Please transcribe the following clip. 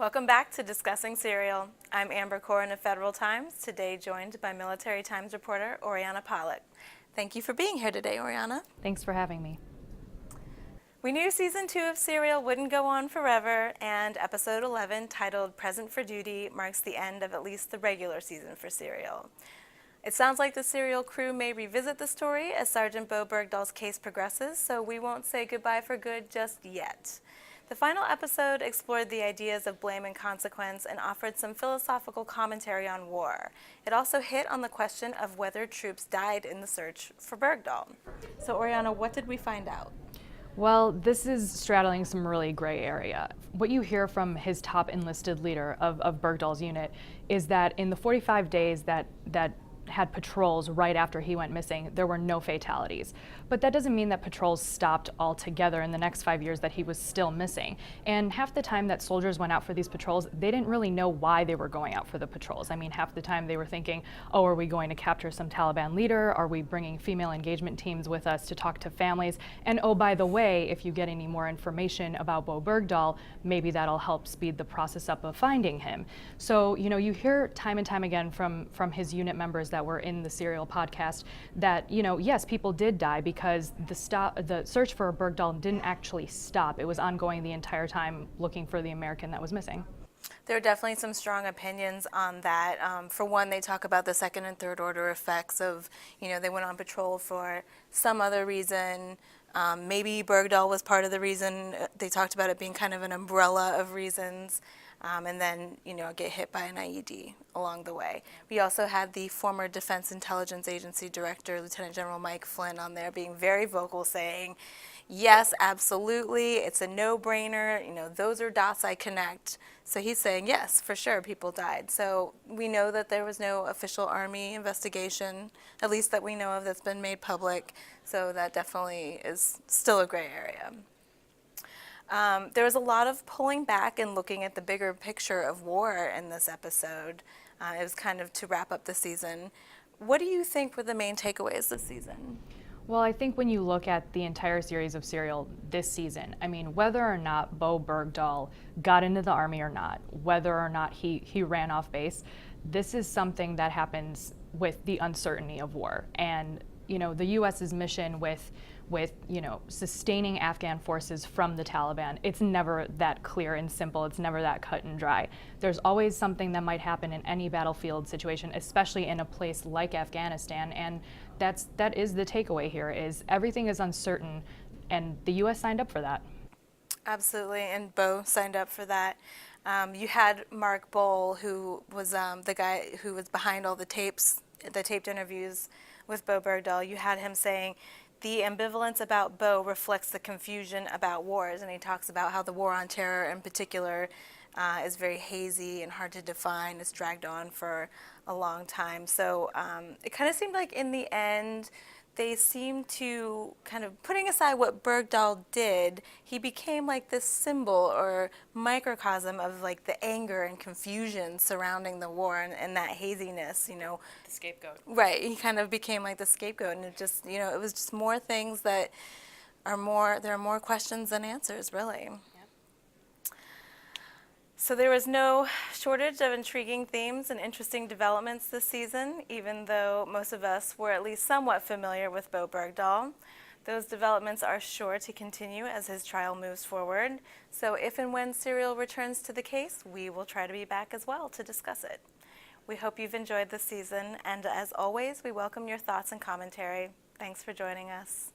Welcome back to Discussing Serial. I'm Amber Corin of Federal Times, today joined by Military Times reporter Oriana Pollock. Thank you for being here today, Oriana. Thanks for having me. We knew season 2 of Serial wouldn't go on forever, and episode 11, titled Present for Duty, marks the end of at least the regular season for Serial. It sounds like the Serial crew may revisit the story as Sergeant Bowe Bergdahl's case progresses, so we won't say goodbye for good just yet. The final episode explored the ideas of blame and consequence and offered some philosophical commentary on war. It also hit on the question of whether troops died in the search for Bergdahl. So, Oriana, what did we find out? Well, this is straddling some really gray area. What you hear from his top enlisted leader of Bergdahl's unit is that in the 45 days that had patrols right after he went missing, there were no fatalities. But that doesn't mean that patrols stopped altogether in the next 5 years that he was still missing. And half the time that soldiers went out for these patrols, they didn't really know why they were going out for the patrols. I mean, half the time they were thinking, oh, are we going to capture some Taliban leader? Are we bringing female engagement teams with us to talk to families? And oh, by the way, if you get any more information about Bowe Bergdahl, maybe that'll help speed the process up of finding him. So, you know, you hear time and time again from his unit members that were in the Serial podcast that, you know, yes, people did die because the search for Bergdahl didn't actually stop. It was ongoing the entire time looking for the American that was missing. There are definitely some strong opinions on that. For one, they talk about the second and third order effects of, you know, they went on patrol for some other reason. Maybe Bergdahl was part of the reason. They talked about it being kind of an umbrella of reasons. And then, you know, get hit by an IED along the way. We also had the former Defense Intelligence Agency Director, Lieutenant General Mike Flint, on there being very vocal, saying, yes, absolutely, it's a no-brainer, you know, those are dots I connect. So he's saying, yes, for sure, people died. So we know that there was no official Army investigation, at least that we know of, that's been made public. So that definitely is still a gray area. There was a lot of pulling back and looking at the bigger picture of war in this episode. It was kind of to wrap up the season. What do you think were the main takeaways this season? Well, I think when you look at the entire series of Serial this season, I mean, whether or not Bowe Bergdahl got into the Army or not, whether or not he ran off base, this is something that happens with the uncertainty of war. And, you know, the U.S.'s mission with you know, sustaining Afghan forces from the Taliban, it's never that clear and simple. It's never that cut and dry. There's always something that might happen in any battlefield situation, especially in a place like Afghanistan. And that is the takeaway here, is everything is uncertain, and the U.S. signed up for that. Absolutely, and Bowe signed up for that. You had Mark Bowl, who was the guy who was behind all the taped interviews with Bowe Bergdahl. You had him saying, the ambivalence about Bowe reflects the confusion about wars, and he talks about how the war on terror in particular is very hazy and hard to define. It's dragged on for a long time. So it kind of seemed like in the end, they seemed to, kind of putting aside what Bergdahl did, he became like this symbol or microcosm of like the anger and confusion surrounding the war and that haziness, you know. The scapegoat. Right, he kind of became like the scapegoat, and it just, you know, it was just more things that there are more questions than answers, really. So there was no shortage of intriguing themes and interesting developments this season, even though most of us were at least somewhat familiar with Bowe Bergdahl. Those developments are sure to continue as his trial moves forward. So if and when Serial returns to the case, we will try to be back as well to discuss it. We hope you've enjoyed this season, and as always, we welcome your thoughts and commentary. Thanks for joining us.